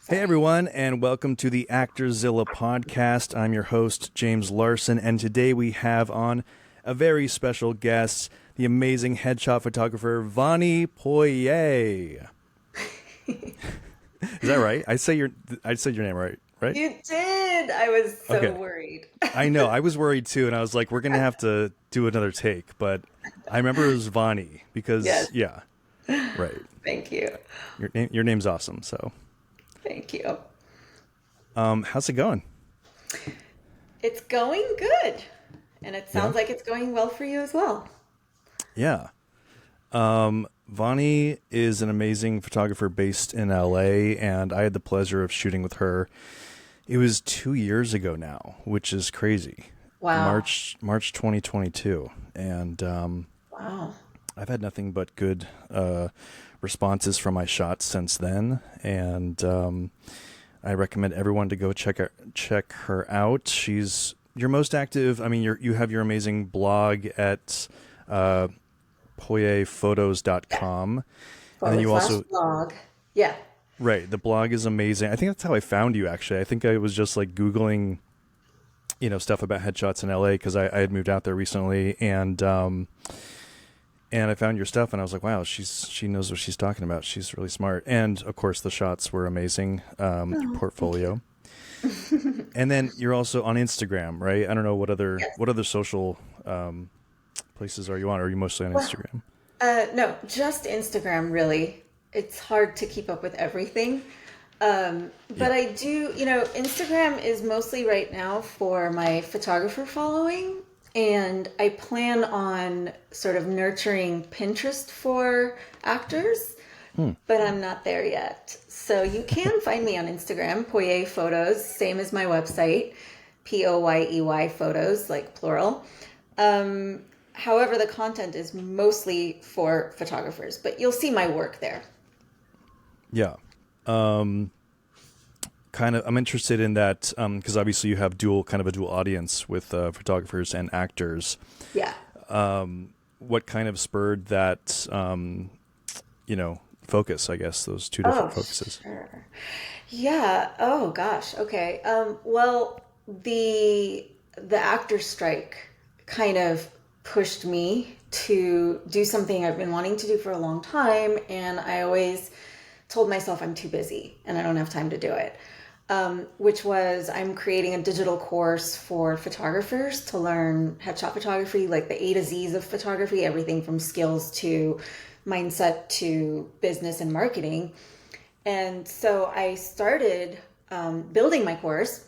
Hey everyone, and welcome to the Actorzilla podcast. I'm your host, James Larson, and today we have on a very special guest, the amazing headshot photographer, Vanie Poyey. Is that right? I said your name right? You did. I was so Okay. worried. I know, I was worried too, and I was like, we're going to have to do another take, but I remember it was Vanie because, Yes. yeah, right. Thank you. Your name's awesome, so. Thank you. How's it going? It's going good. And it Yeah? sounds like it's going well for you as well. Yeah. Vanie is an amazing photographer based in LA, and I had the pleasure of shooting with her. It was 2 years ago now, which is crazy. Wow. March 2022, and Wow. I've had nothing but good responses from my shots since then, and I recommend everyone to go check her out. She's your most active. I mean, you have your amazing blog at Yeah. poyeyphotos.com. And then Forward you slash also, blog. Yeah. right, the blog is amazing. I think that's how I found you, actually. I think I was just like Googling, stuff about headshots in LA because I had moved out there recently, and I found your stuff and I was like, wow, she knows what she's talking about. She's really smart. And of course, the shots were amazing, your Oh, thank you. portfolio. And then you're also on Instagram, right? I don't know Yes. what other social places are you on? Or are you mostly on Well, Instagram? no, just Instagram, really. It's hard to keep up with everything. But Yeah. I do, Instagram is mostly right now for my photographer following. And I plan on sort of nurturing Pinterest for actors, Hmm. but I'm not there yet. So you can find me on Instagram, Poyey Photos, same as my website, Poyey Photos, like plural. However, the content is mostly for photographers, but you'll see my work there. Yeah. Kind of, I'm interested in that because obviously you have kind of a dual audience with photographers and actors. Yeah. What kind of spurred that, focus, I guess, those two different Oh, focuses? sure. Yeah. Oh gosh. Okay. Well, the actor strike kind of pushed me to do something I've been wanting to do for a long time, and I always told myself I'm too busy and I don't have time to do it. Which was I'm creating a digital course for photographers to learn headshot photography, like the A to Z's of photography, everything from skills to mindset to business and marketing. And so I started building my course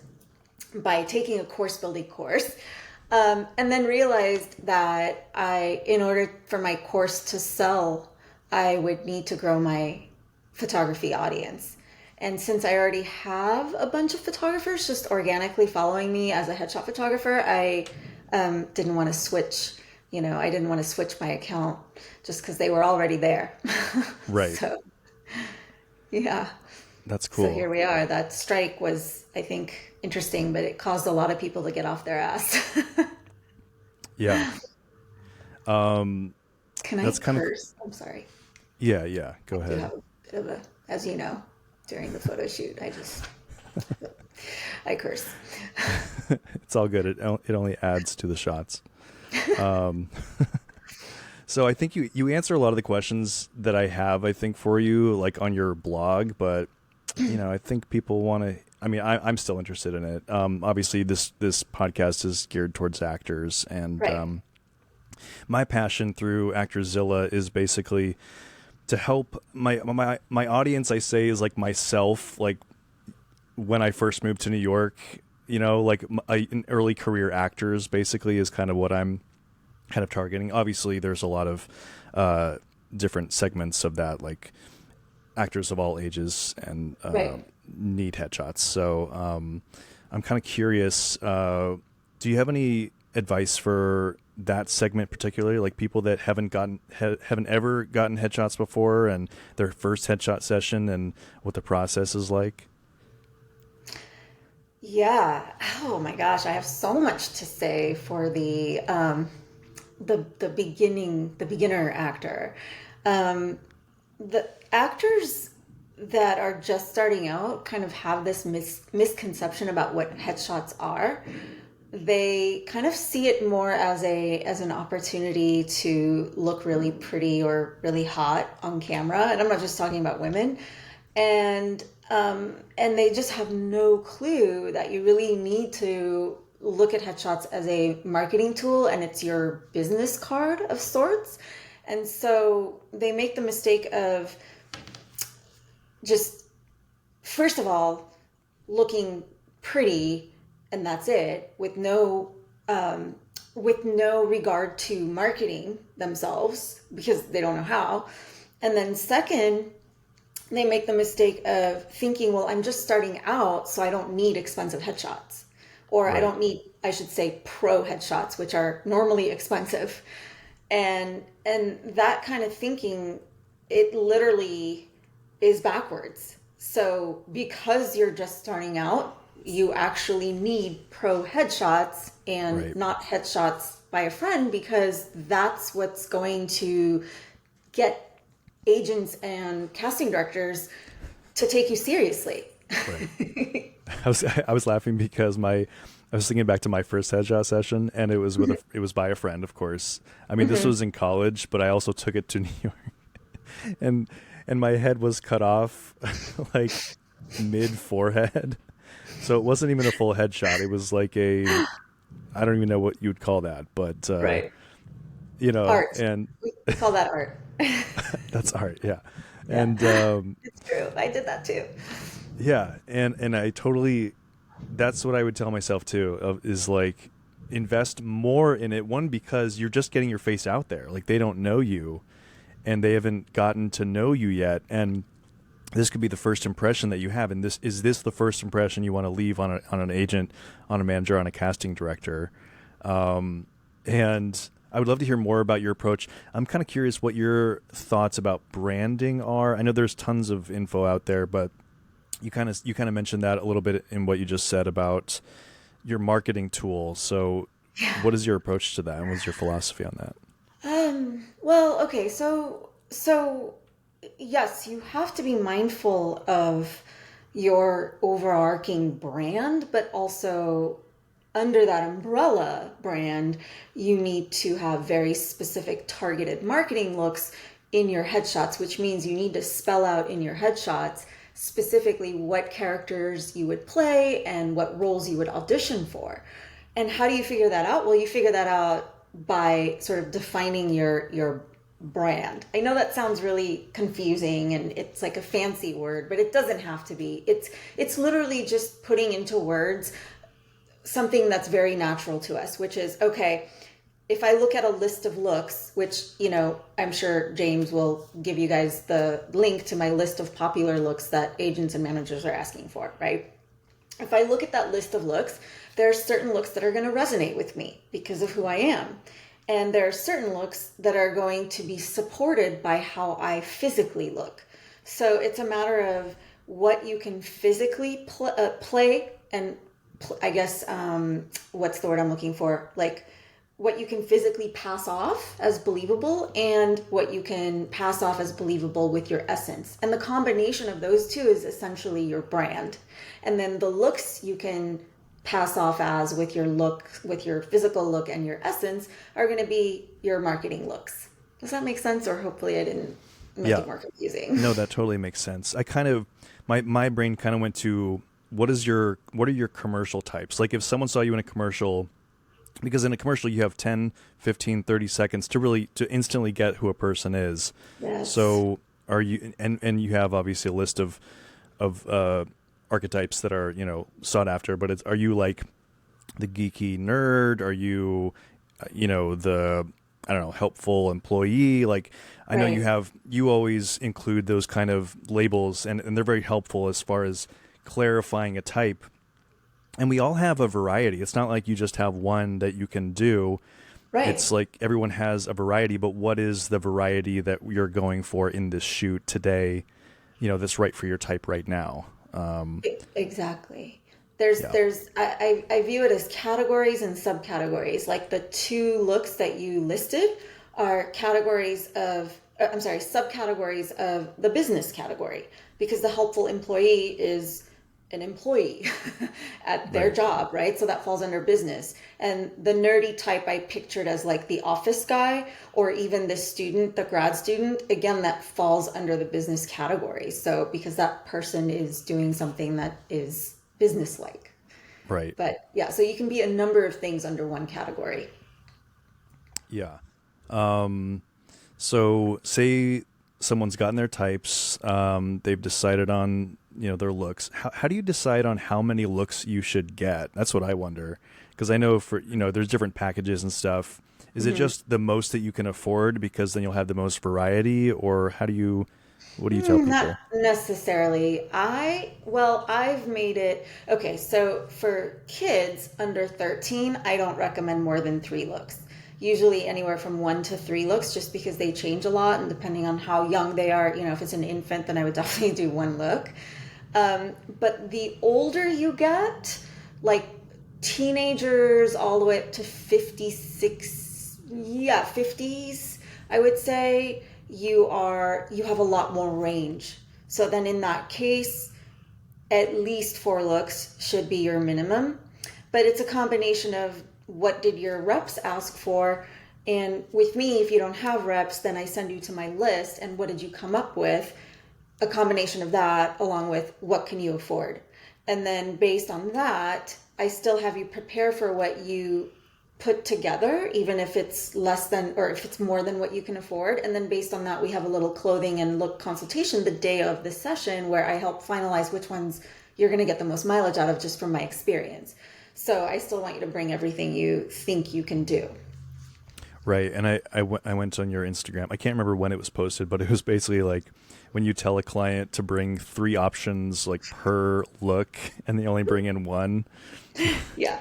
by taking a course building course. And then realized that in order for my course to sell, I would need to grow my photography audience. And since I already have a bunch of photographers just organically following me as a headshot photographer, I didn't want to switch. I didn't want to switch my account just because they were already there. Right. So, yeah. That's So cool. here we are. That strike was, I think, interesting, but it caused a lot of people to get off their ass. Yeah. Can I That's kind of, curse? I'm sorry. yeah, yeah. I Go do ahead. have a bit of a, as you know, during the photo shoot, I curse. It's all good. It only adds to the shots. Um, so I think you answer a lot of the questions that I have, I think, for you, like on your blog, but I think people want to. I mean, I'm still interested in it. Obviously, this podcast is geared towards actors, and Right. my passion through Actorzilla is basically to help my audience. I say is like myself, like when I first moved to New York. Like an early career actors, basically, is kind of what I'm kind of targeting. Obviously, there's a lot of uh, different segments of that, like actors of all ages and Right. need headshots. So I'm kind of curious. Do you have any advice for that segment, particularly like people that haven't ever gotten headshots before, and their first headshot session, and what the process is like? Yeah. Oh my gosh, I have so much to say for the beginner actor. Um, the actors that are just starting out kind of have this misconception about what headshots are. They kind of see it more as an opportunity to look really pretty or really hot on camera, and I'm not just talking about women. And they just have no clue that you really need to look at headshots as a marketing tool, and it's your business card of sorts. And so they make the mistake of just, first of all, looking pretty, and that's it, with no regard to marketing themselves because they don't know how. And then second, they make the mistake of thinking, well, I'm just starting out, so I don't need expensive headshots. Or right. I don't need, I should say, pro headshots, which are normally expensive. And that kind of thinking, it literally is backwards. So because you're just starting out, you actually need pro headshots and right. not headshots by a friend, because that's what's going to get agents and casting directors to take you seriously. Right. I was laughing because I was thinking back to my first headshot session, and it was it was by a friend, of course. I mean, this was in college, but I also took it to New York, and my head was cut off like mid forehead, so it wasn't even a full headshot. It was like I don't even know what you'd call that, but right. You know, art. And we call that art. That's art, yeah. Yeah. And it's true. I did that too. Yeah, and I totally, that's what I would tell myself too, is like invest more in it. One, because you're just getting your face out there. Like, they don't know you, and they haven't gotten to know you yet. And this could be the first impression that you have. And is this the first impression you want to leave on an agent, on a manager, on a casting director? And I would love to hear more about your approach. I'm kind of curious what your thoughts about branding are. I know there's tons of info out there, but you kind of mentioned that a little bit in what you just said about your marketing tool. So what is your approach to that, and what's your philosophy on that? Well, okay. So yes, you have to be mindful of your overarching brand, but also under that umbrella brand, you need to have very specific targeted marketing looks in your headshots, which means you need to spell out in your headshots specifically what characters you would play and what roles you would audition for. And how do you figure that out? Well, you figure that out by sort of defining your brand. I know that sounds really confusing and it's like a fancy word, but it doesn't have to be. It's literally just putting into words something that's very natural to us, which is, okay, if I look at a list of looks, which, I'm sure James will give you guys the link to my list of popular looks that agents and managers are asking for, right? If I look at that list of looks, there are certain looks that are going to resonate with me because of who I am. And there are certain looks that are going to be supported by how I physically look. So it's a matter of what you can physically play and I guess, what's the word I'm looking for? Like what you can physically pass off as believable and what you can pass off as believable with your essence. And the combination of those two is essentially your brand. And then the looks you can pass off as with your look, with your physical look and your essence are going to be your marketing looks. Does that make sense? Or hopefully I didn't make it more confusing. No, that totally makes sense. I kind of, my brain kind of went to, what are your commercial types? Like if someone saw you in a commercial, because in a commercial you have 10, 15, 30 seconds to instantly get who a person is. Yes. So are you, and you have obviously a list of archetypes that are, sought after, but are you like the geeky nerd? Are you, the, I don't know, helpful employee? Like I know you always include those kind of labels and they're very helpful as far as clarifying a type. And we all have a variety. It's not like you just have one that you can do. Right. It's like everyone has a variety, but what is the variety that you're going for in this shoot today, that's right for your type right now? Exactly. I view it as categories and subcategories. Like the two looks that you listed are subcategories of the business category. because the helpful employee is an employee at their Right. job, right? So that falls under business. And the nerdy type I pictured as like the office guy, or even the student, the grad student, again, that falls under the business category. So because that person is doing something that is business-like. Right. But yeah, so you can be a number of things under one category. Yeah. So say someone's gotten their types, they've decided on, their looks. How do you decide on how many looks you should get? That's what I wonder. Because I know there's different packages and stuff. Is it just the most that you can afford because then you'll have the most variety, or what do you tell people? Not necessarily. I've made it. Okay, so for kids under 13, I don't recommend more than 3 looks. Usually anywhere from 1 to 3 looks, just because they change a lot, and depending on how young they are, if it's an infant, then I would definitely do 1 look. But the older you get, like teenagers all the way up to 56, 50s, I would say you have a lot more range. So then in that case, at least 4 looks should be your minimum. But it's a combination of what did your reps ask for? And with me, if you don't have reps, then I send you to my list and what did you come up with? A combination of that along with what can you afford? And then based on that, I still have you prepare for what you put together, even if it's less than, or if it's more than what you can afford. And then based on that, we have a little clothing and look consultation the day of the session where I help finalize which ones you're going to get the most mileage out of just from my experience. So I still want you to bring everything you think you can do. Right. And I went on your Instagram. I can't remember when it was posted, but it was basically like when you tell a client to bring 3 options like per look and they only bring in 1. Yeah.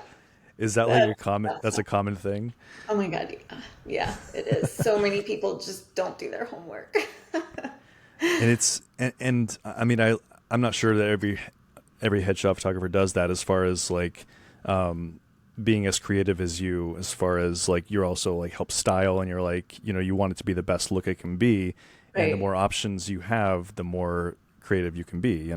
Is that like that's a common thing? Oh my God. Yeah, it is. So many people just don't do their homework. And I mean, I'm not sure that every headshot photographer does that as far as like, being as creative as you, as far as like you're also like help style and you're like, you want it to be the best look it can be. Right. And the more options you have, the more creative you can be,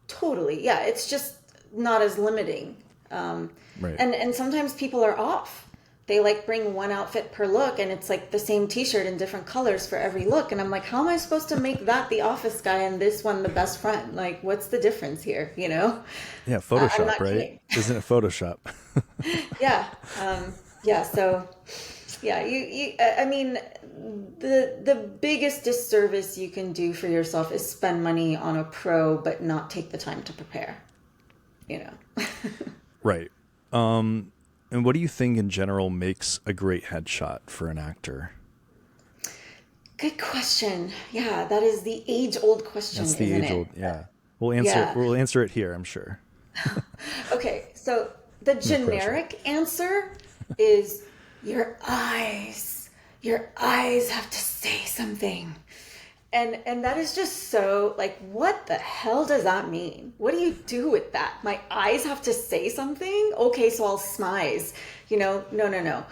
Totally. Yeah. It's just not as limiting. Right. And sometimes people are off. They like bring 1 outfit per look and it's like the same t-shirt in different colors for every look. And I'm like, how am I supposed to make that the office guy and this one the best friend? Like, what's the difference here? Yeah. Photoshop, right? Kidding. Isn't it Photoshop? Yeah. Yeah. So yeah, I mean, the biggest disservice you can do for yourself is spend money on a pro, but not take the time to prepare, Right. And what do you think in general makes a great headshot for an actor? Good question. Yeah, that is the age-old question, That's the isn't age-old, it? yeah. We'll answer it here, I'm sure. Okay, so the No generic answer is your eyes. Your eyes have to say something. And that is just so, like, what the hell does that mean? What do you do with that? My eyes have to say something? Okay, so I'll smize. No.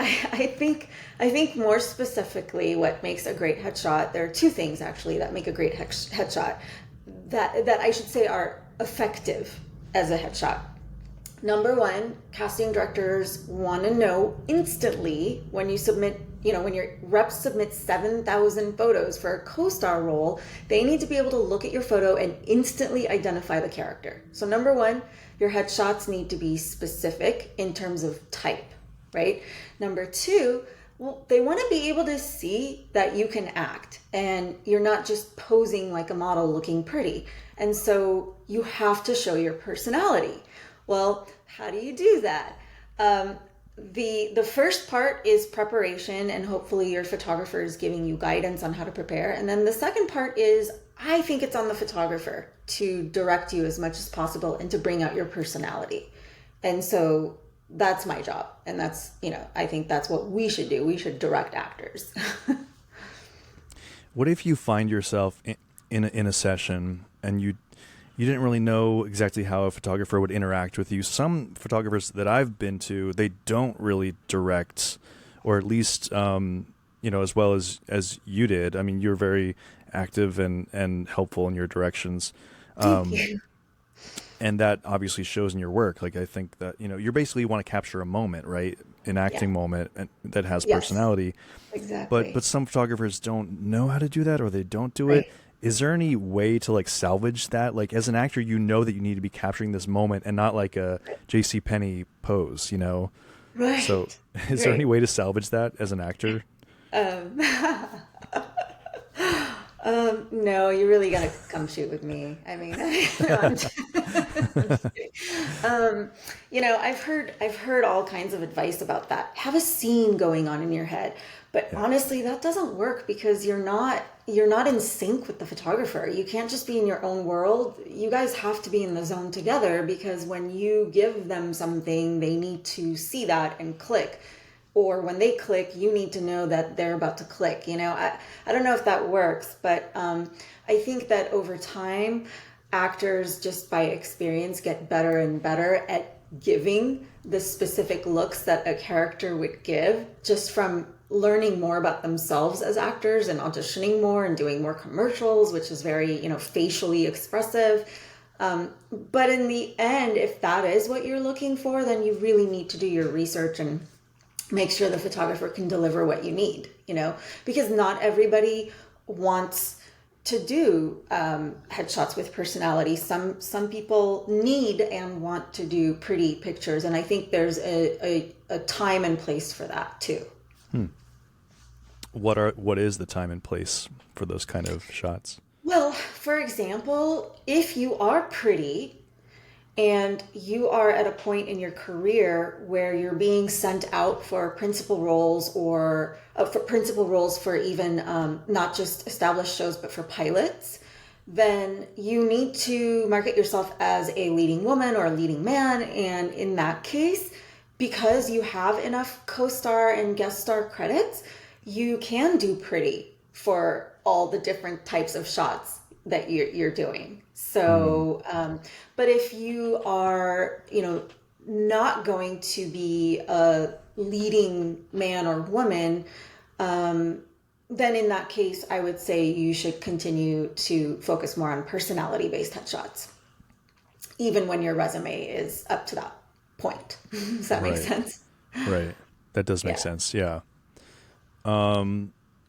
I think more specifically what makes a great headshot, there are 2 things actually that make a great headshot that I should say are effective as a headshot. Number 1, casting directors want to know instantly when you submit, when your reps submit 7,000 photos for a co-star role, they need to be able to look at your photo and instantly identify the character. So number 1, your headshots need to be specific in terms of type, right? Number 2, well, they want to be able to see that you can act and you're not just posing like a model looking pretty. And so you have to show your personality. Well, how do you do that? The first part is preparation, and hopefully your photographer is giving you guidance on how to prepare. And then the second part is, I think it's on the photographer to direct you as much as possible and to bring out your personality. And so that's my job. And that's, I think that's what we should do. We should direct actors. What if you find yourself in a session and you didn't really know exactly how a photographer would interact with you? Some photographers that I've been to, they don't really direct, or at least, as well as you did. I mean, you're very active and helpful in your directions. Thank you. And that obviously shows in your work. Like, I think that, you basically want to capture a moment, right? An Yeah. acting moment that has Yes. personality. But Exactly. some photographers don't know how to do that, or they don't do it. Right. Is there any way to like salvage that? Like, as an actor, you know that you need to be capturing this moment and not like a J.C. Penney pose. So Right. is there any Right. way to salvage that as an actor? Um, no, you really gotta come shoot with me. I mean, no, I'm just kidding. Um, I've heard all kinds of advice about that. Have a scene going on in your head, but Yeah. honestly, that doesn't work because you're not in sync with the photographer. You can't just be in your own world. You guys have to be in the zone together because when you give them something, they need to see that and click, or when they click, you need to know that they're about to click. I don't know if that works, but I think that over time, actors just by experience get better and better at giving the specific looks that a character would give just from learning more about themselves as actors and auditioning more and doing more commercials, which is very, facially expressive. But in the end, if that is what you're looking for, then you really need to do your research and make sure the photographer can deliver what you need, because not everybody wants to do headshots with personality. Some people need and want to do pretty pictures, and I think there's a time and place for that too. What is the time and place for those kind of shots? Well, for example, if you are pretty and you are at a point in your career where you're being sent out for principal roles, or for principal roles for even not just established shows but for pilots, then you need to market yourself as a leading woman or a leading man. And in that case, because you have enough co-star and guest star credits, you can do pretty for all the different types of shots that you're doing. Hmm. So, but if you are, not going to be a leading man or woman, then in that case, I would say you should continue to focus more on personality based headshots, even when your resume is up to that point. Does that make Right. sense? Right. That does make Yeah. sense. Yeah.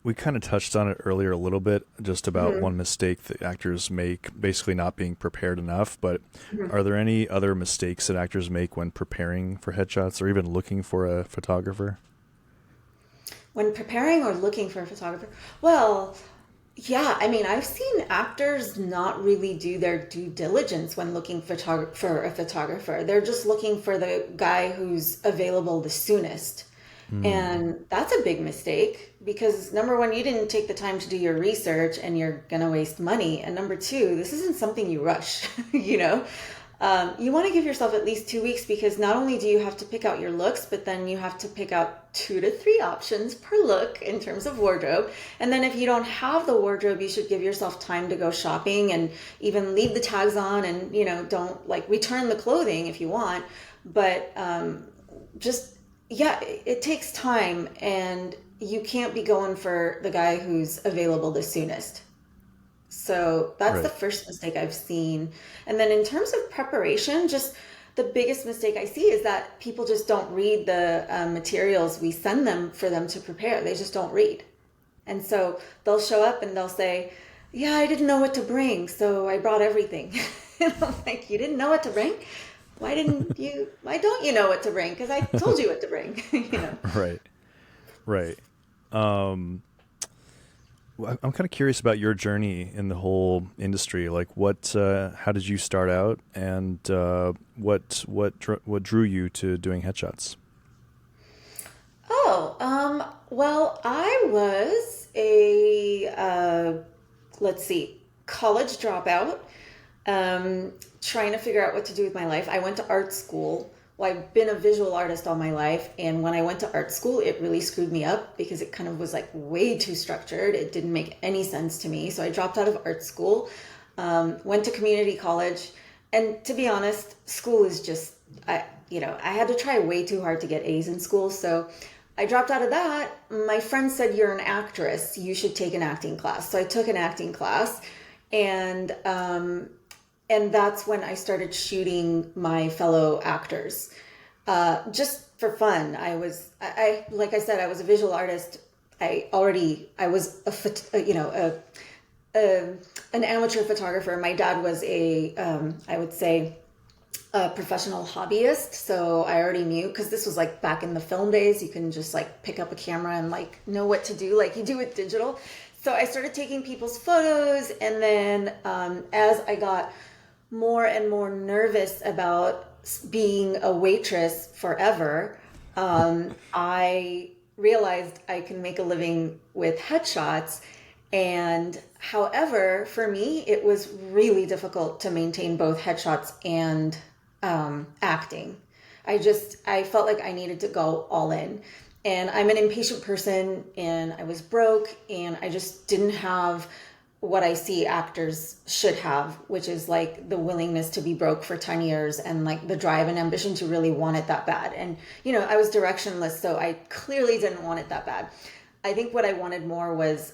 We kind of touched on it earlier a little bit, just about Mhm. one mistake that actors make, basically not being prepared enough. But Mhm. are there any other mistakes that actors make when preparing for headshots or even looking for a photographer? When preparing or looking for a photographer, well, yeah, I mean, I've seen actors not really do their due diligence when looking for a photographer. They're just looking for the guy who's available the soonest. Hmm. And that's a big mistake because number one, you didn't take the time to do your research and you're going to waste money. And number two, this isn't something you rush, you know? You want to give yourself at least 2 weeks because not only do you have to pick out your looks, but then you have to pick out 2 to 3 options per look in terms of wardrobe. And then if you don't have the wardrobe, you should give yourself time to go shopping and even leave the tags on and, don't like return the clothing if you want. But just, yeah, it takes time and you can't be going for the guy who's available the soonest. So that's the Right. first mistake I've seen. And then in terms of preparation, just the biggest mistake I see is that people just don't read the materials we send them for them to prepare. They just don't read. And so they'll show up and they'll say, yeah, I didn't know what to bring, so I brought everything. And I'm like, you didn't know what to bring? Why don't you know what to bring? Because I told you what to bring, Right. Right. Um, I'm kind of curious about your journey in the whole industry. Like, how did you start out, and what drew you to doing headshots? Oh, well, I was let's see, college dropout, trying to figure out what to do with my life. I went to art school. Well, I've been a visual artist all my life, and when I went to art school, it really screwed me up because it kind of was like way too structured. It didn't make any sense to me. So I dropped out of art school, went to community college, and to be honest, school is just, I had to try way too hard to get A's in school. So I dropped out of that. My friend said, "You're an actress. You should take an acting class." So I took an acting class, and that's when I started shooting my fellow actors, just for fun. Like I said, I was a visual artist. I was an amateur photographer. My dad was I would say, a professional hobbyist. So I already knew, because this was like back in the film days, you can just like pick up a camera and like know what to do like you do with digital. So I started taking people's photos, and then as I got more and more nervous about being a waitress forever, I realized I can make a living with headshots. And however, for me, it was really difficult to maintain both headshots and acting. I felt like I needed to go all in. And I'm an impatient person, and I was broke, and I just didn't have what I see actors should have, which is like the willingness to be broke for 10 years and like the drive and ambition to really want it that bad. And, I was directionless, so I clearly didn't want it that bad. I think what I wanted more was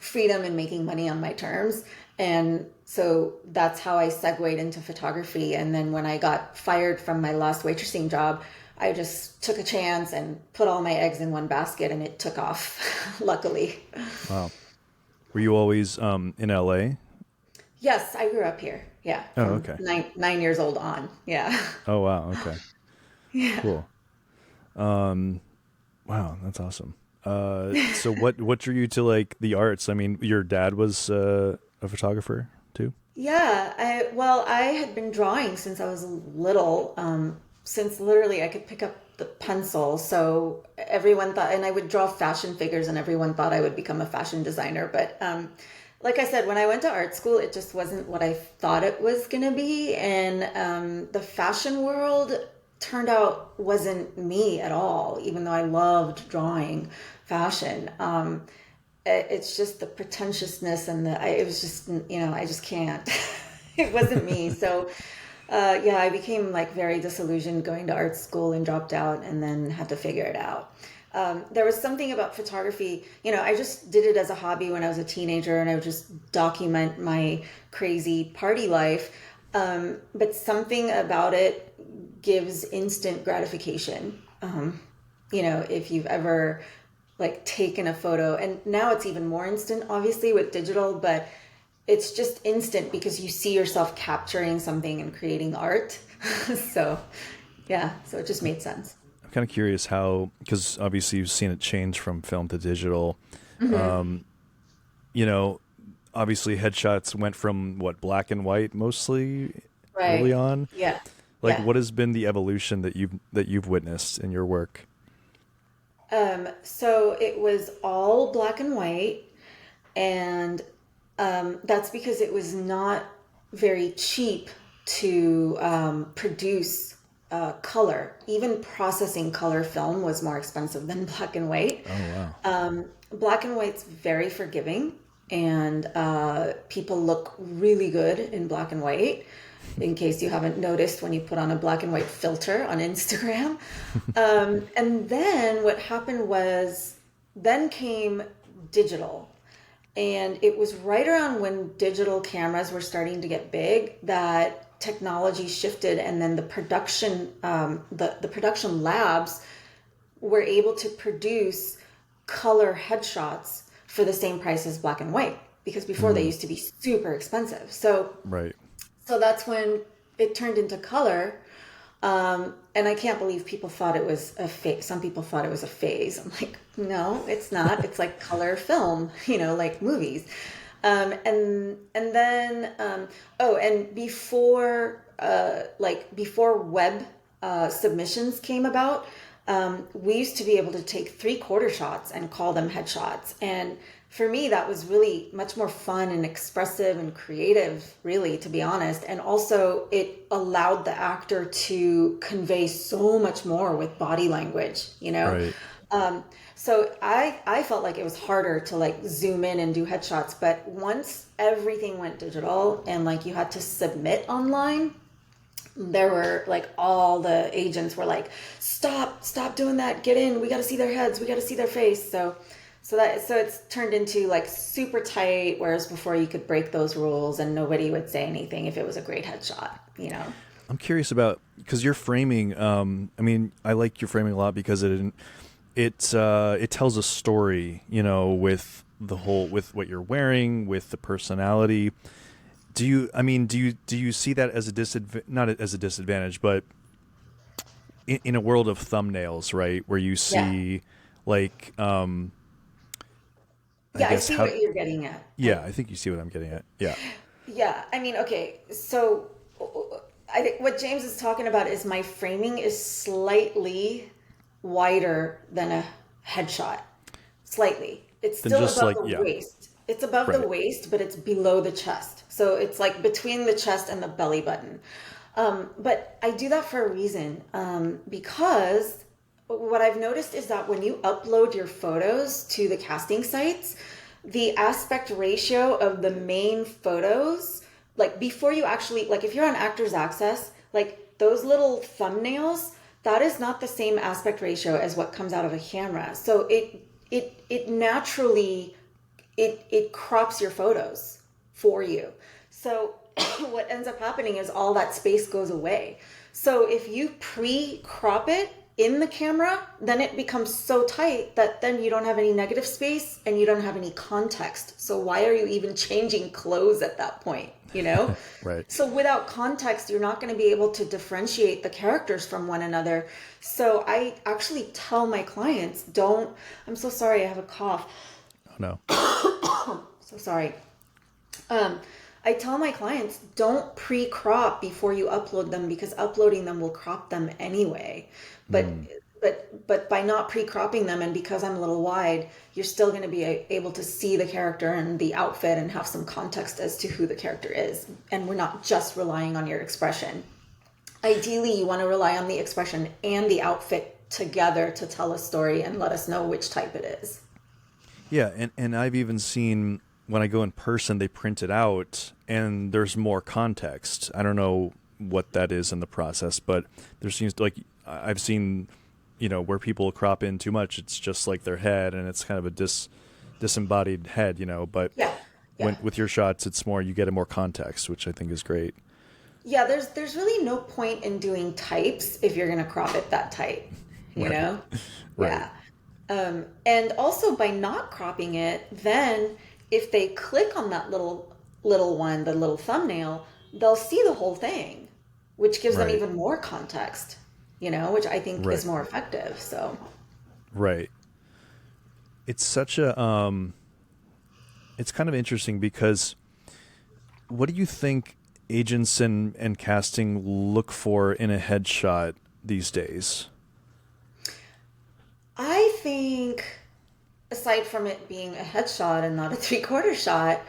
freedom and making money on my terms. And so that's how I segued into photography. And then when I got fired from my last waitressing job, I just took a chance and put all my eggs in one basket, and it took off, luckily. Wow. Were you always in LA? Yes, I grew up here. Yeah. Oh, okay. 9 years old on. Yeah. Oh, wow. Okay. Yeah. Cool. Wow, that's awesome. So what drew you to like the arts? I mean, your dad was a photographer too? Yeah. I had been drawing since I was little. Since literally I could pick up the pencil. So everyone thought, and I would draw fashion figures, and everyone thought I would become a fashion designer. But like I said, when I went to art school, it just wasn't what I thought it was going to be. And the fashion world turned out wasn't me at all, even though I loved drawing fashion. It's just the pretentiousness and it was just, I just can't. It wasn't me. So I became like very disillusioned going to art school and dropped out, and then had to figure it out. There was something about photography, I just did it as a hobby when I was a teenager, and I would just document my crazy party life. But something about it gives instant gratification. If you've ever like taken a photo, and now it's even more instant, obviously, with digital, but it's just instant because you see yourself capturing something and creating art. So it just made sense. I'm kind of curious how, because obviously you've seen it change from film to digital. Mm-hmm. Obviously headshots went from black and white mostly Right. early on. Yeah. Like, Yeah. what has been the evolution that you've witnessed in your work? So it was all black and white, and that's because it was not very cheap to produce color. Even processing color film was more expensive than black and white. Oh, wow. Black and white's very forgiving, and people look really good in black and white. In case you haven't noticed, when you put on a black and white filter on Instagram. And then what happened was, then came digital. And it was right around when digital cameras were starting to get big that technology shifted, and then the production labs were able to produce color headshots for the same price as black and white, because before they used to be super expensive. Right. So that's when it turned into color. And I can't believe people thought it was a phase. Some people thought it was a phase. I'm like, no, it's not. It's like color film, like movies. And then, and before web submissions came about, we used to be able to take 3/4 shots and call them headshots. And for me, that was really much more fun and expressive and creative, really, to be honest. And also, it allowed the actor to convey so much more with body language, Right. So I felt like it was harder to like zoom in and do headshots. But once everything went digital and like you had to submit online, there were like all the agents were like, stop doing that, get in, we got to see their heads, we got to see their face. So it's turned into like super tight, whereas before you could break those rules and nobody would say anything if it was a great headshot, you know. I'm curious about, because your framing, I mean, I like your framing a lot because it tells a story, you know, with with what you're wearing, with the personality. Do you see that as a not as a disadvantage, but in a world of thumbnails, right, where you see like I see what you're getting at. Yeah, I think you see what I'm getting at. Yeah. Yeah, I mean, okay, so I think what James is talking about is my framing is slightly wider than a headshot. Slightly. It's Then still just above like, the yeah. waist. It's above the Right. waist, but it's below the chest. So it's like between the chest and the belly button. But I do that for a reason, because what I've noticed is that when you upload your photos to the casting sites, the aspect ratio of the main photos, like before you actually, like if you're on Actors Access, like those little thumbnails, that is not the same aspect ratio as what comes out of a camera. So it naturally, it crops your photos for you. So what ends up happening is all that space goes away. So if you pre-crop it in the camera, then it becomes so tight that then you don't have any negative space and you don't have any context. So why are you even changing clothes at that point, you know? Right. So without context, you're not going to be able to differentiate the characters from one another. So I actually tell my clients, I'm so sorry, I have a cough. Oh no. So sorry. I tell my clients, don't pre-crop before you upload them, because uploading them will crop them anyway. But by not pre-cropping them, and because I'm a little wide, you're still going to be able to see the character and the outfit and have some context as to who the character is. And we're not just relying on your expression. Ideally, you want to rely on the expression and the outfit together to tell a story and let us know which type it is. Yeah, and I've even seen when I go in person, they print it out and there's more context. I don't know what that is in the process, but there seems to, like, I've seen, you know, where people crop in too much, it's just like their head and it's kind of a disembodied head, you know, but Yeah. with your shots, it's more, you get a more context, which I think is great. Yeah, there's really no point in doing types if you're going to crop it that tight, you Right. know? Right. Yeah. And also by not cropping it, then if they click on that little one, the little thumbnail, they'll see the whole thing, which gives them Right. even more context, you know, which I think Right. is more effective. So, Right. It's such a it's kind of interesting because what do you think agents and casting look for in a headshot these days? I think aside from it being a headshot and not a three-quarter shot,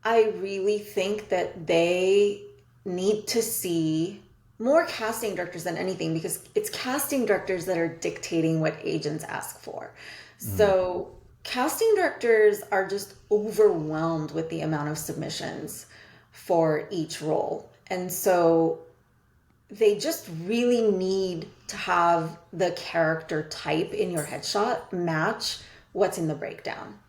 I really think that they need to see more casting directors than anything, because it's casting directors that are dictating what agents ask for. So casting directors are just overwhelmed with the amount of submissions for each role. And so they just really need to have the character type in your headshot match what's in the breakdown,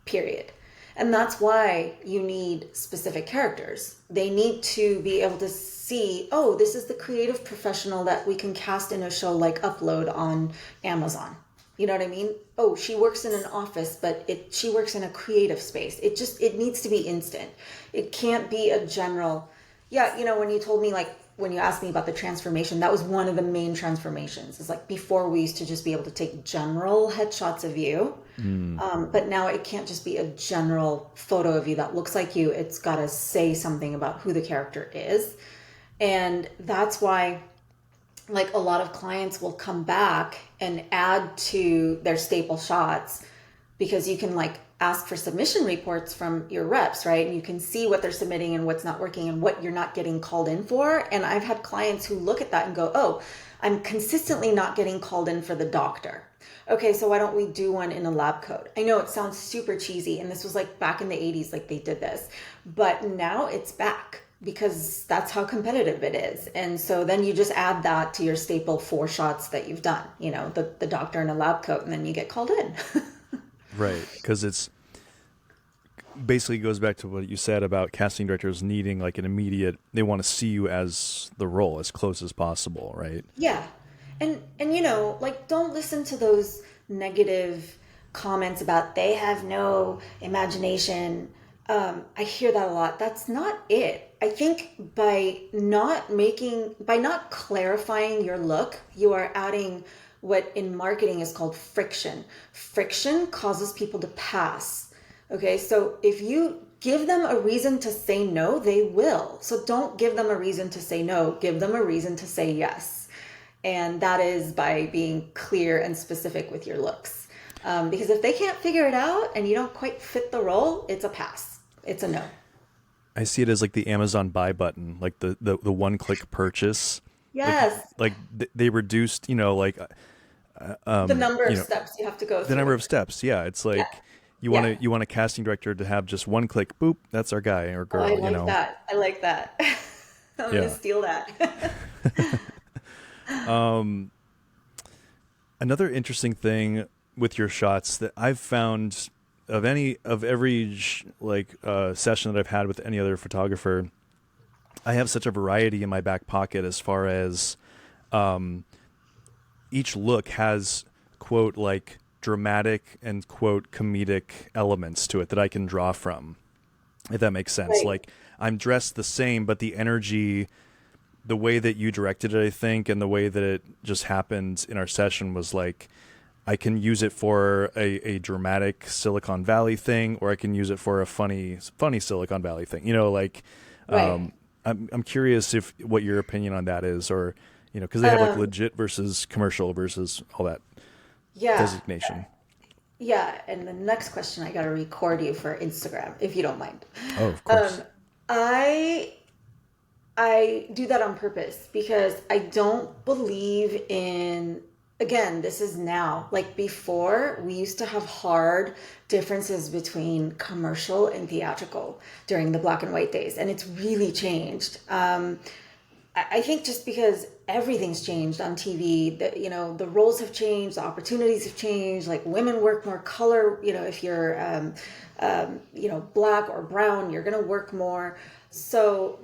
period. And that's why you need specific characters. They need to be able to see, oh, this is the creative professional that we can cast in a show like Upload on Amazon. You know what I mean? Oh, she works in an office, but she works in a creative space. It needs to be instant. It can't be a general. Yeah, you know, when you told me, like, when you asked me about the transformation, that was one of the main transformations. It's like before we used to just be able to take general headshots of you. But now it can't just be a general photo of you that looks like you. It's got to say something about who the character is. And that's why, like, a lot of clients will come back and add to their staple shots, because you can, like, ask for submission reports from your reps, right? And you can see what they're submitting and what's not working and what you're not getting called in for. And I've had clients who look at that and go, oh, I'm consistently not getting called in for the doctor. Okay, so why don't we do one in a lab coat? I know it sounds super cheesy, and this was like back in the 80s, like they did this, but now it's back. because that's how competitive it is. And so then you just add that to your staple 4 shots that you've done, the doctor in a lab coat, and then you get called in. Right. Because it's basically goes back to what you said about casting directors needing like an immediate, they want to see you as the role as close as possible, right? Yeah. And like, don't listen to those negative comments about they have no imagination. I hear that a lot. That's not it. I think by not clarifying your look, you are adding what in marketing is called friction. Friction causes people to pass. Okay, so if you give them a reason to say no, they will. So don't give them a reason to say no, give them a reason to say yes. And that is by being clear and specific with your looks. Because if they can't figure it out and you don't quite fit the role, it's a pass. It's a no. I see it as like the Amazon buy button, like the one-click purchase. Yes. Like they reduced, The number of steps you have to go through. the number of steps. Yeah, it's like Yeah. you want a casting director to have just one click, boop, that's our guy or Oh, girl. I like that. I like that. I'm going to steal that. Another interesting thing with your shots that I've found of every session that I've had with any other photographer, I have such a variety in my back pocket as far as each look has quote like dramatic and quote comedic elements to it that I can draw from, if that makes sense. Right. Like I'm dressed the same, but the energy, the way that you directed it, I think, and the way that it just happened in our session was like, I can use it for a dramatic Silicon Valley thing, or I can use it for a funny Silicon Valley thing. Right. I'm curious if what your opinion on that is, or because they have like legit versus commercial versus all that designation. Yeah, and the next question I got to record you for Instagram, if you don't mind. Oh, of course. I do that on purpose because I don't believe in, again, this is now. Like before, we used to have hard differences between commercial and theatrical during the black and white days, and it's really changed. I think just because everything's changed on TV, that the roles have changed, the opportunities have changed. Like women work more color. If you're black or brown, you're gonna work more. So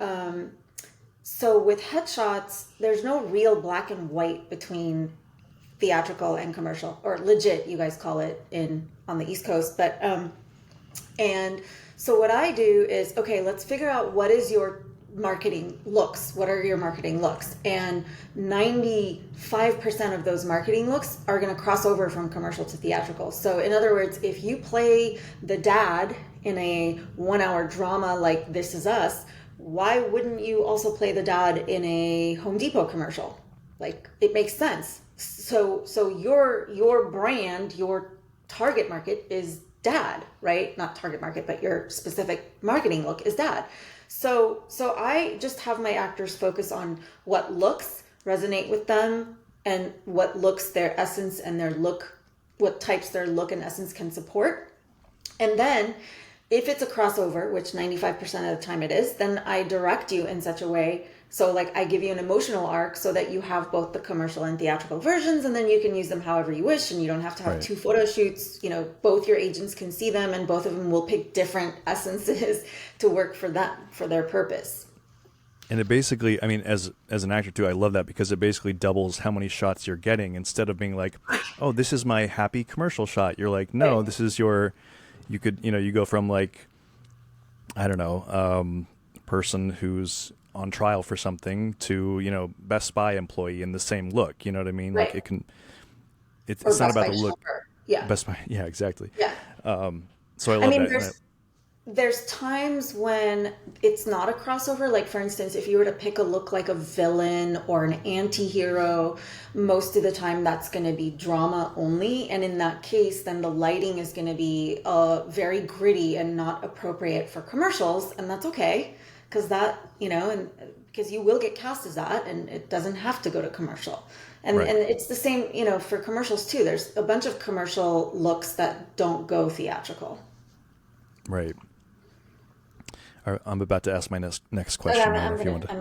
with headshots, there's no real black and white between theatrical and commercial, or legit, you guys call it on the East Coast. But and so what I do is, okay, let's figure out what is your marketing looks. What are your marketing looks? And 95% of those marketing looks are going to cross over from commercial to theatrical. So in other words, if you play the dad in a 1-hour drama like This Is Us, why wouldn't you also play the dad in a Home Depot commercial? Like, it makes sense. So your brand, your target market is dad, right? Not target market, but your specific marketing look is dad. So I just have my actors focus on what looks resonate with them and what looks their essence and their look, what types their look and essence can support. And then if it's a crossover, which 95% of the time it is, then I direct you in such a way. So like I give you an emotional arc so that you have both the commercial and theatrical versions, and then you can use them however you wish, and you don't have to have Right. 2 photo shoots. Both your agents can see them, and both of them will pick different essences to work for them, for their purpose. And it basically, I mean, as an actor too, I love that because it basically doubles how many shots you're getting. Instead of being like, oh, this is my happy commercial shot, you're like, no, Right. this is your, you could, you go from like, I don't know, person who's on trial for something to, Best Buy employee in the same look. You know what I mean? Right. Like it's Or not Best about Buy the look. shopper. Yeah. Best Buy. Yeah, exactly. Yeah. So I I love mean, that. there's times when it's not a crossover. Like, for instance, if you were to pick a look like a villain or an anti-hero, most of the time that's going to be drama only. And in that case, then the lighting is going to be very gritty and not appropriate for commercials. And that's okay, because and because you will get cast as that, and it doesn't have to go to commercial. And Right. and it's the same, for commercials too. There's a bunch of commercial looks that don't go theatrical. Right. I'm about to ask my next Okay, question. I don't know if you want to. I'm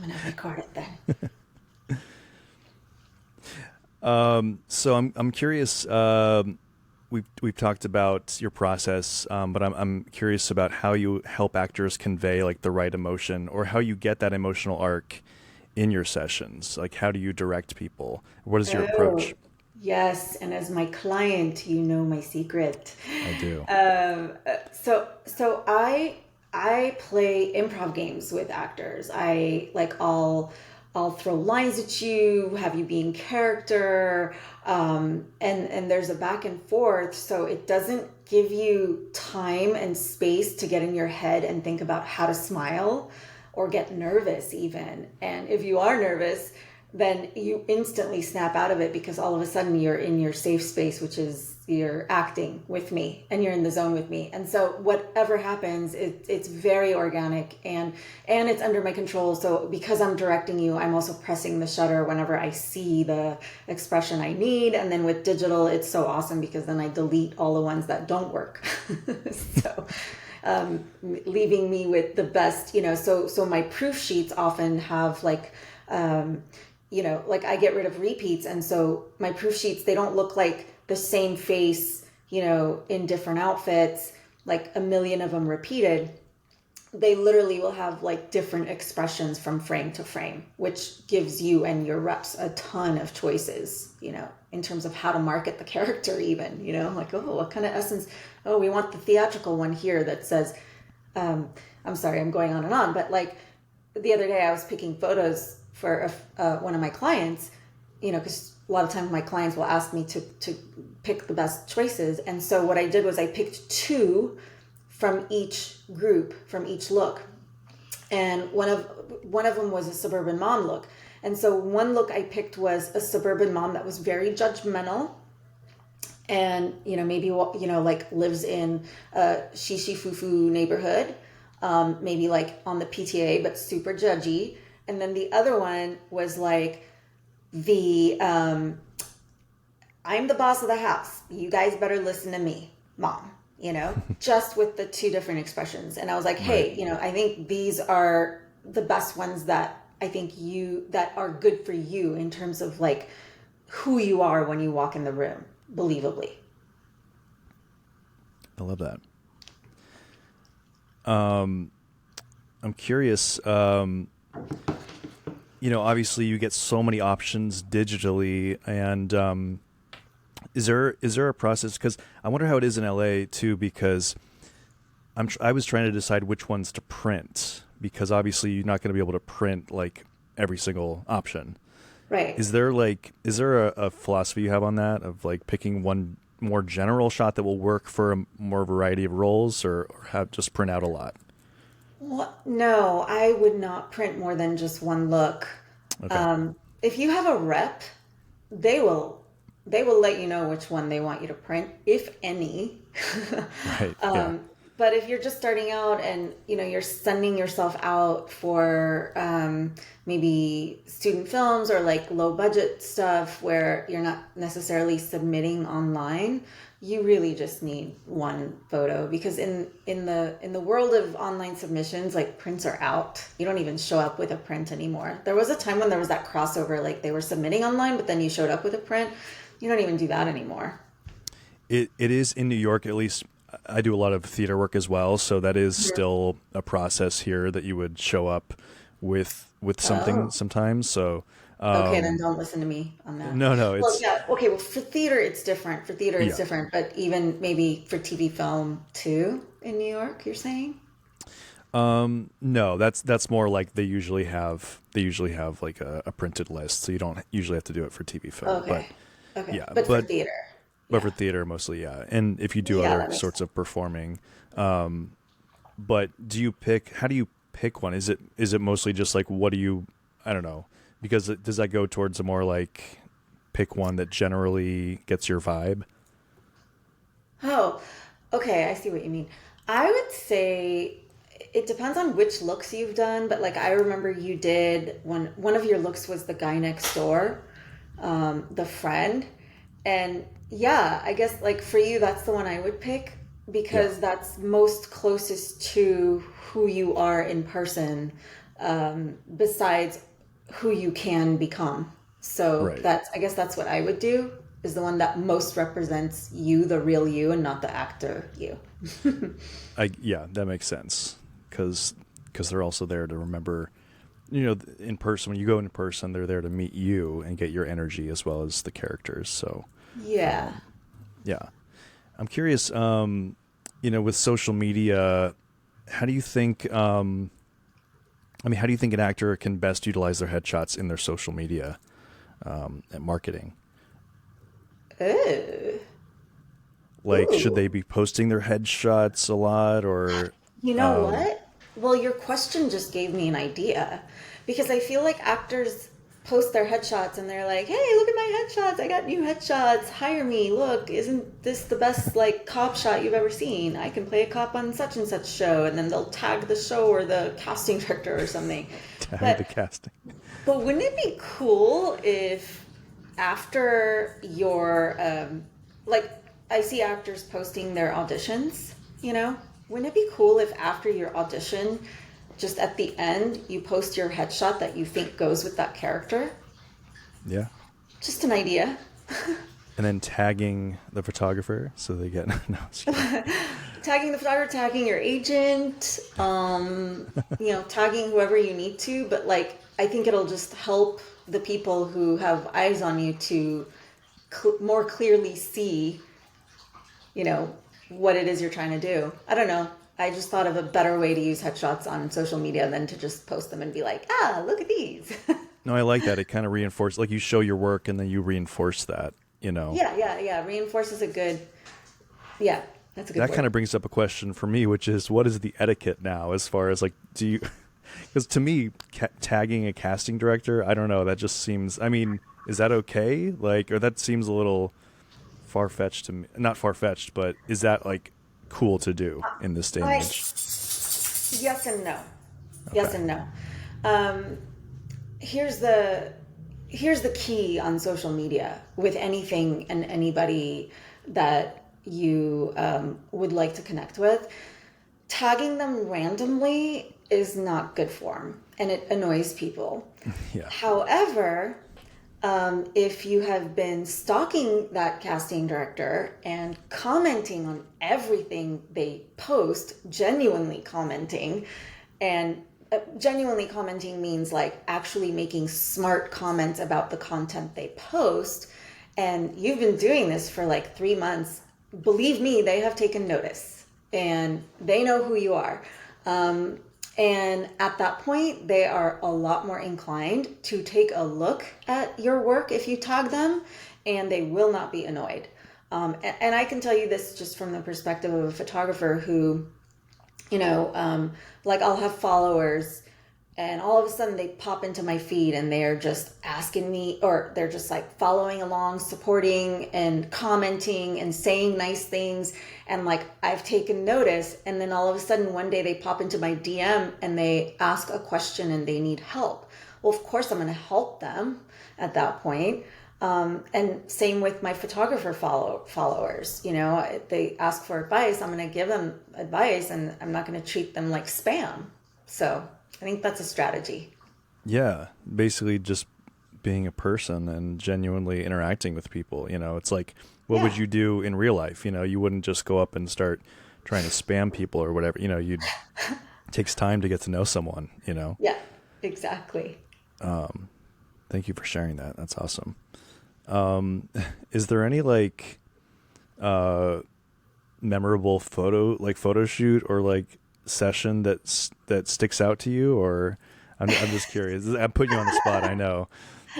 gonna record it then. So I'm curious. We've talked about your process, but I'm curious about how you help actors convey like the right emotion, or how you get that emotional arc in your sessions. Like, how do you direct people? What is your Oh, approach? yes. And as my client, you know my secret. I do. So I play improv games with actors. I'll throw lines at you, have you be in character, and there's a back and forth. So it doesn't give you time and space to get in your head and think about how to smile or get nervous even. And if you are nervous, then you instantly snap out of it because all of a sudden you're in your safe space, which is you're acting with me and you're in the zone with me. And so whatever happens, it's very organic and it's under my control. So because I'm directing you, I'm also pressing the shutter whenever I see the expression I need. And then with digital, it's so awesome because then I delete all the ones that don't work. So leaving me with the best, so my proof sheets often have like I get rid of repeats. And so my proof sheets, they don't look like the same face, in different outfits, like a million of them repeated. They literally will have like different expressions from frame to frame, which gives you and your reps a ton of choices, in terms of how to market the character even, like, oh, what kind of essence? Oh, we want the theatrical one here that says, I'm sorry, I'm going on and on, but like the other day I was picking photos for one of my clients, because a lot of times my clients will ask me to pick the best choices. And so what I did was I picked two from each group, from each look. And one of them was a suburban mom look. And so one look I picked was a suburban mom that was very judgmental and, maybe, like lives in a shishi fufu neighborhood, maybe like on the PTA, but super judgy. And then the other one was like I'm the boss of the house. You guys better listen to me, mom, just with the two different expressions. And I was like, hey, Right. I think these are the best ones that I think that are good for you in terms of like who you are when you walk in the room, believably. I love that. I'm curious. Obviously you get so many options digitally, and is there a process? Because I wonder how it is in LA too. Because I was trying to decide which ones to print, because obviously you're not going to be able to print like every single option. Right. Is there a philosophy you have on that, of like picking one more general shot that will work for a more variety of roles, or have just print out a lot? Well, no, I would not print more than just one look. Okay. If you have a rep, they will let you know which one they want you to print, if any. Right. Yeah. um, but if you're just starting out and you're sending yourself out for maybe student films or like low budget stuff where you're not necessarily submitting online, you really just need one photo, because in the world of online submissions, like prints are out. You don't even show up with a print anymore. There was a time when there was that crossover, like they were submitting online, but then you showed up with a print. You don't even do that anymore. It is in New York, at least. I do a lot of theater work as well, so that is still a process here, that you would show up with something Oh, sometimes. So okay, then don't listen to me on that. no, Well, it's yeah, okay, well, for theater, it's different. For theater, it's yeah. different, but even maybe for TV film too in New York, you're saying? No, that's more like they usually have like a printed list, so you don't usually have to do it for TV film. But Okay, okay. yeah, But for but theater, but for yeah. theater mostly, yeah. And if you do Yeah, other that makes sorts sense. of performing, but how do you pick one? Is it mostly just like, what do you, I don't know, because does that go towards a more like pick one that generally gets your vibe? Oh, okay, I see what you mean. I would say it depends on which looks you've done, but like I remember you did one of your looks was the guy next door, the friend. And yeah, I guess like for you, that's the one I would pick. Yeah. because that's most closest to who you are in person, besides who you can become. So Right. that's, I guess that's what I would do, is the one that most represents you, the real you, and not the actor you. Yeah, that makes sense because they're also there to remember. In person, when you go in person, they're there to meet you and get your energy as well as the characters. So, Yeah. um, yeah, I'm curious. With social media, how do you think? How do you think an actor can best utilize their headshots in their social media and marketing? Ooh. Like, should Ooh. they be posting their headshots a lot, or You know um, what? Well, your question just gave me an idea, because I feel like actors post their headshots and they're like, "Hey, look at my headshots. I got new headshots. Hire me. Look, isn't this the best like cop shot you've ever seen? I can play a cop on such and such show." And then they'll tag the show or the casting director or something. tag the But casting? wouldn't it be cool if after your like, I see actors posting their auditions, you know? Wouldn't it be cool if after your audition, just at the end, you post your headshot that you think goes with that character? Yeah, Just an idea. and then tagging the photographer so they get no. Just kidding. Tagging the photographer, tagging your agent, tagging whoever you need to, but like, I think it'll just help the people who have eyes on you to more clearly see, you know, what it is you're trying to do. I don't know. I just thought of a better way to use headshots on social media than to just post them and be like, ah, look at these. No, I like that. It kind of reinforces, like you show your work and then you reinforce that. Yeah, yeah, yeah. Reinforces a good, yeah, that's a good That kind word. of brings up a question for me, which is, what is the etiquette now as far as like, do you? Because to me, tagging a casting director, I don't know. That just seems. I mean, is that okay? Like, or that seems a little far fetched to me. Not far fetched, but is that like cool to do in this day and I, age? yes and no. Yes Okay. and no. Um, here's the here's the key on social media with anything and anybody that you would like to connect with. Tagging them randomly is not good form, and it annoys people. Yeah. However, if you have been stalking that casting director and commenting on everything they post, genuinely commenting, and genuinely commenting means like actually making smart comments about the content they post, and you've been doing this for like 3 months, believe me, they have taken notice and they know who you are. And at that point, they are a lot more inclined to take a look at your work if you tag them, and they will not be annoyed. And I can tell you this just from the perspective of a photographer who, like, I'll have followers and all of a sudden they pop into my feed and they're just asking me, or they're just like following along, supporting and commenting and saying nice things, and like I've taken notice, and then all of a sudden one day they pop into my DM and they ask a question and they need help. Well, of course I'm going to help them at that point. And same with my photographer followers. They ask for advice, I'm going to give them advice, and I'm not going to treat them like spam. So I think that's a strategy. Yeah. Basically, just being a person and genuinely interacting with people. It's like, what would Yeah. you do in real life? You wouldn't just go up and start trying to spam people or whatever. You'd takes time to get to know someone. Yeah, exactly. Thank you for sharing that. That's awesome. Is there any like memorable photo shoot or like session that sticks out to you? Or I'm just curious. I'm putting you on the spot, I know,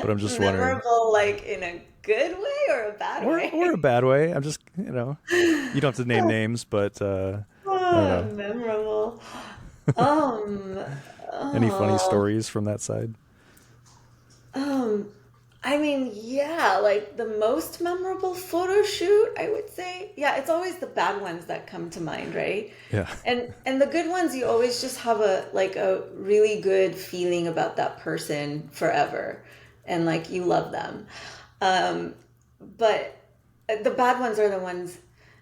but I'm just wondering. Memorable, like in a good way or a bad Or a way? bad way. I'm just, you don't have to name names, but I don't know. Memorable. Um, Any funny oh, stories from that side? um, I mean, yeah, like the most memorable photo shoot, I would say. Yeah, it's always the bad ones that come to mind, right? Yeah. And the good ones, you always just have a really good feeling about that person forever, and like you love them. Um, but the bad ones are the ones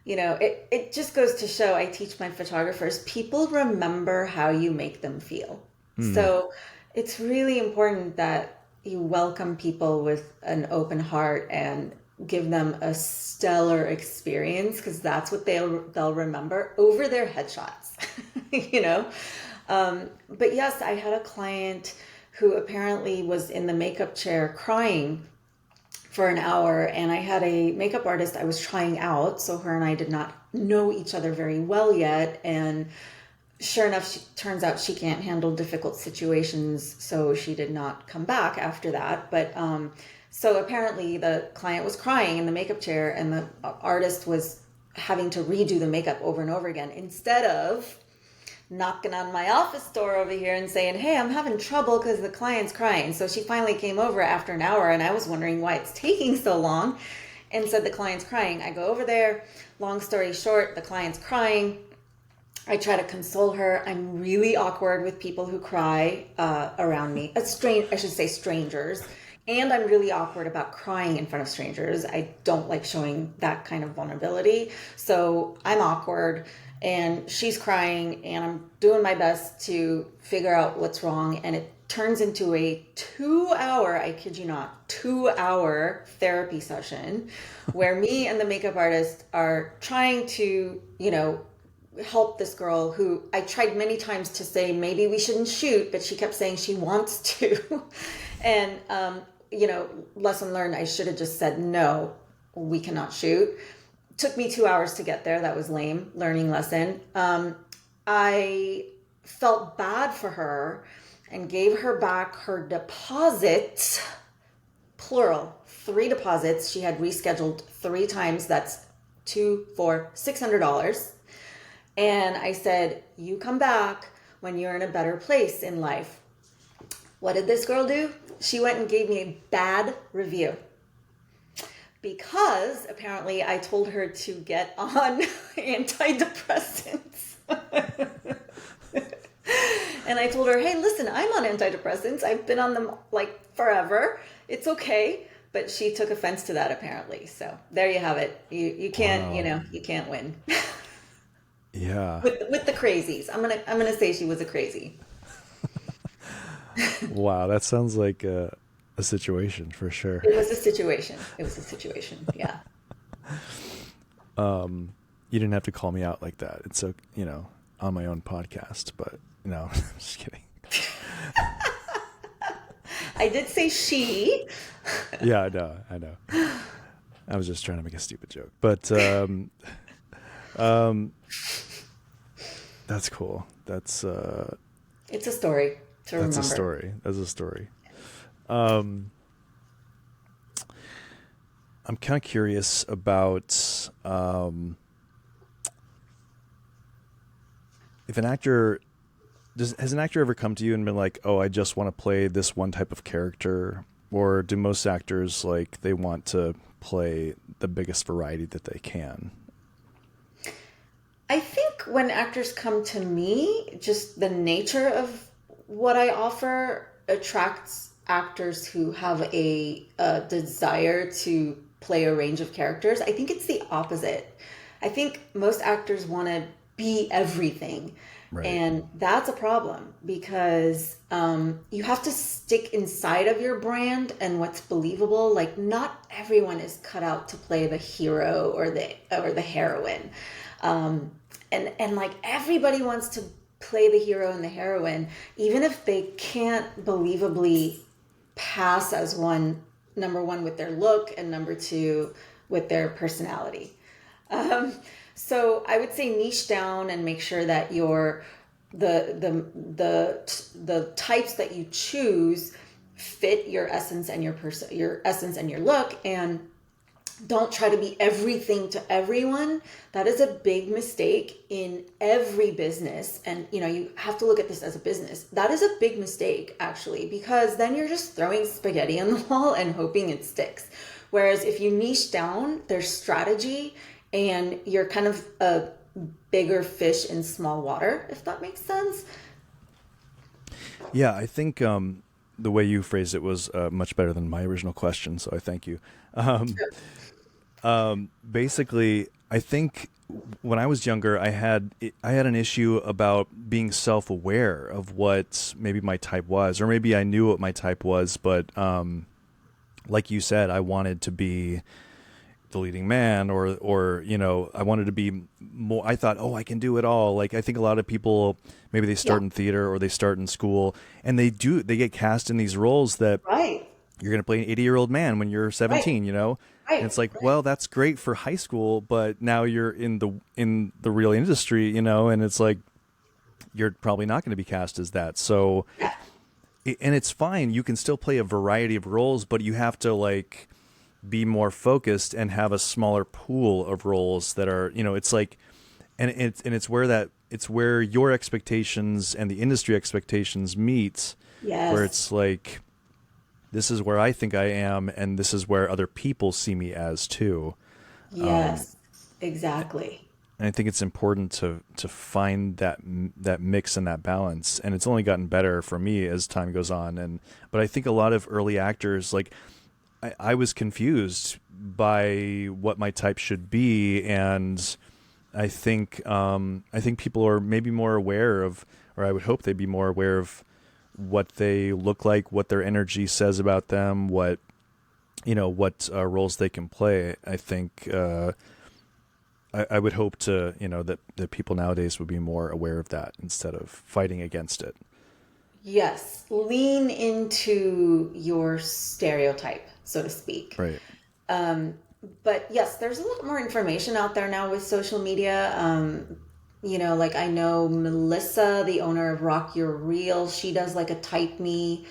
it just goes to show, I teach my photographers, people remember how you make them feel. Hmm. So it's really important that you welcome people with an open heart and give them a stellar experience, because that's what they'll remember over their headshots. you know but yes, I had a client who apparently was in the makeup chair crying for an hour, and I had a makeup artist I was trying out, so her and I did not know each other very well yet. And sure enough, turns out she can't handle difficult situations, so she did not come back after that. But so apparently the client was crying in the makeup chair, and the artist was having to redo the makeup over and over again, instead of knocking on my office door over here and saying, "Hey, I'm having trouble because the client's crying." So she finally came over after an hour, and I was wondering why it's taking so long, and said the client's crying. I go over there. Long story short, the client's crying. I try to console her. I'm really awkward with people who cry around me. I should say strangers. And I'm really awkward about crying in front of strangers. I don't like showing that kind of vulnerability. So I'm awkward, and she's crying, and I'm doing my best to figure out what's wrong. And it turns into a 2 hour, I kid you not, 2 hour therapy session where me and the makeup artist are trying to, help this girl who I tried many times to say maybe we shouldn't shoot, but she kept saying she wants to. And lesson learned, I should have just said no, we cannot shoot. Took me 2 hours to get there. That was lame. Learning lesson. I felt bad for her and gave her back her deposit, plural, 3 deposits. She had rescheduled 3 times. That's $600. And I said, you come back when you're in a better place in life. What did this girl do? She went and gave me a bad review, because apparently I told her to get on antidepressants. And I told her, hey, listen, I'm on antidepressants. I've been on them like forever. It's okay. But she took offense to that, apparently. So there you have it. You can't, Wow. you can't win. Yeah. With the crazies. I'm gonna say she was a crazy. Wow. That sounds like a situation for sure. It was a situation. It was a situation. Yeah. You didn't have to call me out like that. It's so, on my own podcast, but no, I'm just kidding. I did say she. Yeah, I know. I was just trying to make a stupid joke, but that's cool. That's It's a story to that's remember. a story. That's a story. I'm kind of curious about if an actor has an actor ever come to you and been like, "Oh, I just want to play this one type of character," or do most actors like they want to play the biggest variety that they can? I think when actors come to me, just the nature of what I offer attracts actors who have a desire to play a range of characters. I think it's the opposite. I think most actors want to be everything. Right. And that's a problem, because you have to stick inside of your brand and what's believable. Like, not everyone is cut out to play the hero or the heroine. And like, everybody wants to play the hero and the heroine, even if they can't believably pass as number one with their look, and number two with their personality. So I would say niche down and make sure that the types that you choose fit your essence and your essence and your look, and don't try to be everything to everyone. That is a big mistake in every business. And you have to look at this as a business. That is a big mistake, actually, because then you're just throwing spaghetti on the wall and hoping it sticks. Whereas if you niche down, there's strategy, and you're kind of a bigger fish in small water, if that makes sense. Yeah, I think the way you phrased it was much better than my original question, so I thank you. Basically, I think when I was younger, I had an issue about being self-aware of what maybe my type was, or maybe I knew what my type was, but like you said, I wanted to be the leading man, or I wanted to be more. I thought, oh, I can do it all. Like I think a lot of people, maybe they start Yeah. in theater or they start in school, and they get cast in these roles that Right. you're going to play an 80-year-old man when you're Right. 17, and Right. it's like, Right. well, that's great for high school, but now you're in the real industry, and it's like you're probably not going to be cast as that. So, Yeah. and it's fine. You can still play a variety of roles, but you have to like be more focused and have a smaller pool of roles that are, it's like, and it's where it's where your expectations and the industry expectations meet, where Yes. it's like, this is where I think I am, and this is where other people see me as too. Yes. Exactly. And I think it's important to find that mix and that balance. And it's only gotten better for me as time goes on. But I think a lot of early actors, like I was confused by what my type should be, and I think people are maybe more aware of, or I would hope they'd be more aware of what they look like, what their energy says about them, what roles they can play. I think I would hope to that people nowadays would be more aware of that instead of fighting against it. Yes. Lean into your stereotype, so to speak. Right. But yes, there's a lot more information out there now with social media. Like I know Melissa, the owner of Rock Your Reel, she does like a type me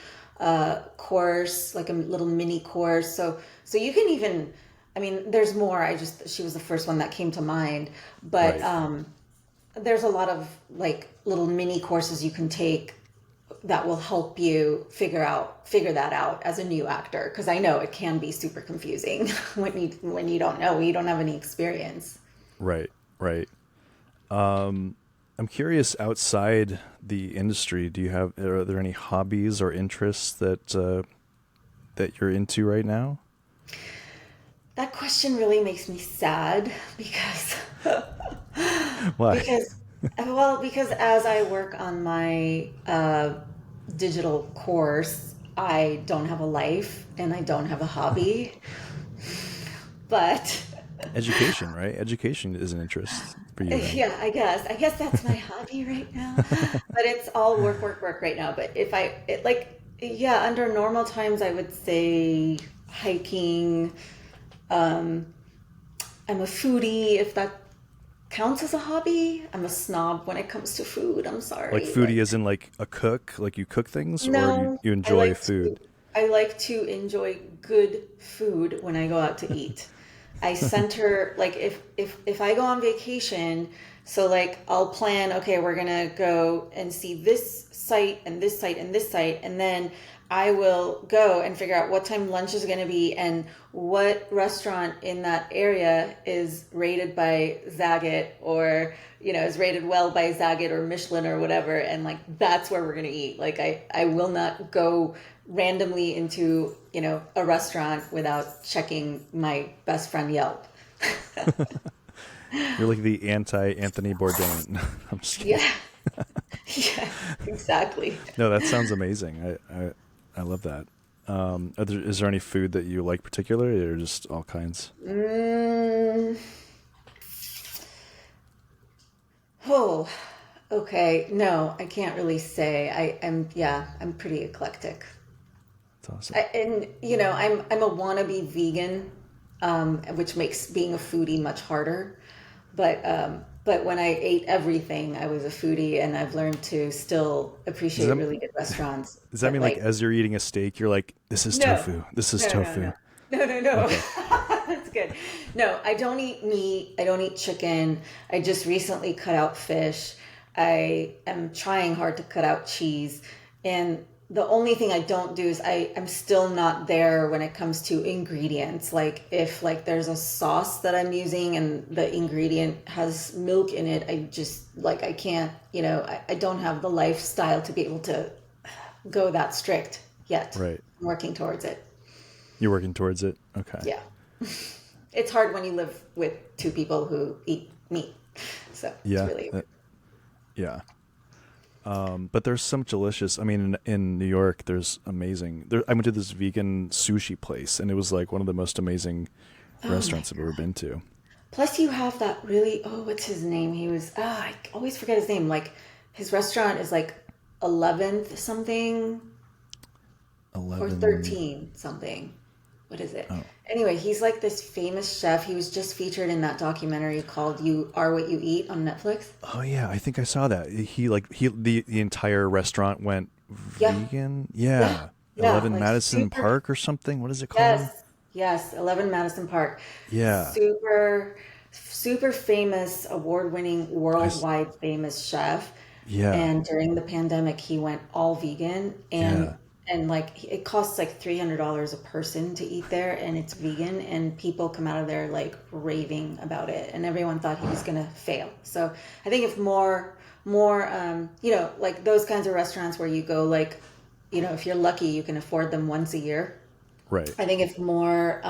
course, like a little mini course. So you can even, I mean, there's more. She was the first one that came to mind, but Right. there's a lot of like little mini courses you can take that will help you figure that out as a new actor, because I know it can be super confusing when you don't know, you don't have any experience. Right. Right. I'm curious, outside the industry, are there any hobbies or interests that you're into right now? That question really makes me sad because Why? because because as I work on my digital course, I don't have a life and I don't have a hobby. But Education, right? Education is an interest for you then. yeah, I guess that's my hobby right now. But it's all work, work, work right now. But if yeah, under normal times, I would say hiking. I'm a foodie, if that counts as a hobby. I'm a snob when it comes to food. I'm Like sorry. foodie as in like a cook, like you cook things, or No, you I enjoy like to food? I like to enjoy good food when I go out to eat. I center like if I go on vacation, so like I'll plan, okay, we're gonna go and see this site and this site and this site, and then I will go and figure out what time lunch is gonna be and what restaurant in that area is rated by Zagat, or is rated well by Zagat or Michelin or whatever, and like that's where we're gonna eat. Like I will not go randomly into a restaurant without checking my best friend Yelp. You're like the anti Anthony Bourdain. I'm just kidding. Yeah. Yeah, exactly. No, that sounds amazing. I love that. Is there any food that you like particularly, or just all kinds? Mm, oh, okay. No, I can't really say. I'm pretty eclectic. That's awesome. And I'm a wannabe vegan, which makes being a foodie much harder. But when I ate everything, I was a foodie, and I've learned to still Does appreciate that really good restaurants. does that But mean like like, as you're eating a steak, you're like, this is no, tofu. This is no, no, tofu. no, no, no, no. Okay. That's good. No, I don't eat meat. I don't eat chicken. I just recently cut out fish. I am trying hard to cut out cheese. And the only thing I don't do is I'm still not there when it comes to ingredients. Like if like there's a sauce that I'm using and the ingredient has milk in it, I just like I can't, I don't have the lifestyle to be able to go that strict yet. Right. I'm working towards it. You're working towards it. Okay. Yeah. it's hard when you live with two people who eat meat. So it's Yeah. really Yeah. But there's some delicious. I mean, in New York, there's amazing. I went to this vegan sushi place, and it was like one of the most amazing oh my restaurants I've ever been to. Plus, you have that really, oh, what's his name? He was, I always forget his name. Like, his restaurant is like 11th something or 11. 13 something. What is it? Oh, Anyway, he's like this famous chef. He was just featured in that documentary called You Are What You Eat on Netflix. oh yeah, I think I saw that. The entire restaurant went Yeah, vegan. yeah, Yeah, yeah. 11 Like, Madison super, Park or something. What is it called? yes, yes, 11 Madison Park. Yeah, Super, super famous, award-winning, I. s- worldwide famous chef. Yeah, And during the pandemic, he went all vegan, yeah. and like it costs like $300 a person to eat there, and it's vegan, and people come out of there like raving about it, and everyone thought he was gonna fail. So I think if more like those kinds of restaurants where you go like, if you're lucky, you can afford them once a year. Right. I think if more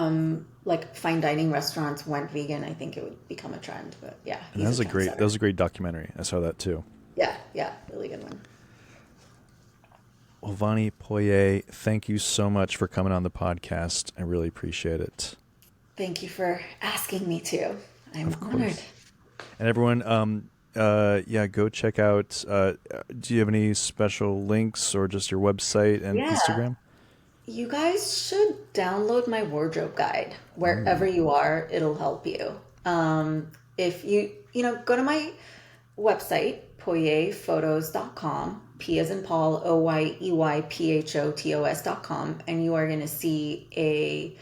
like fine dining restaurants went vegan, I think it would become a trend. But yeah, And that he's a was a great. That trendsetter. was a great documentary. I saw that too. Yeah, yeah, really good one. Well, Vanie Poyey, thank you so much for coming on the podcast. I really appreciate it. Thank you for asking me to. I'm Of honored. course. And everyone, yeah, go check out. Do you have any special links or just your website and Yeah, Instagram? you guys should download my wardrobe guide wherever Ooh, you are. It'll help you. If go to my website, poyeyphotos.com, P as in Paul, OYEYPHOTOS.com, and you are going to see a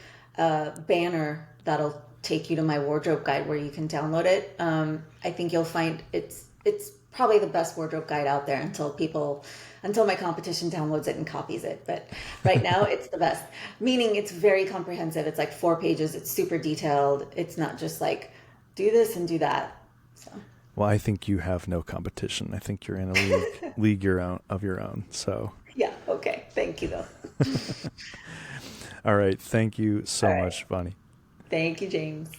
banner that'll take you to my wardrobe guide where you can download it. I think you'll find it's probably the best wardrobe guide out there until my competition downloads it and copies it. But right now it's the best. Meaning it's very comprehensive. It's like 4 pages. It's super detailed. It's not just like do this and do that. So well, I think you have no competition. I think you're in a league your own of your own. So, yeah, okay. Thank you though. all right, thank you All so right. much, Vanie. Thank you, James.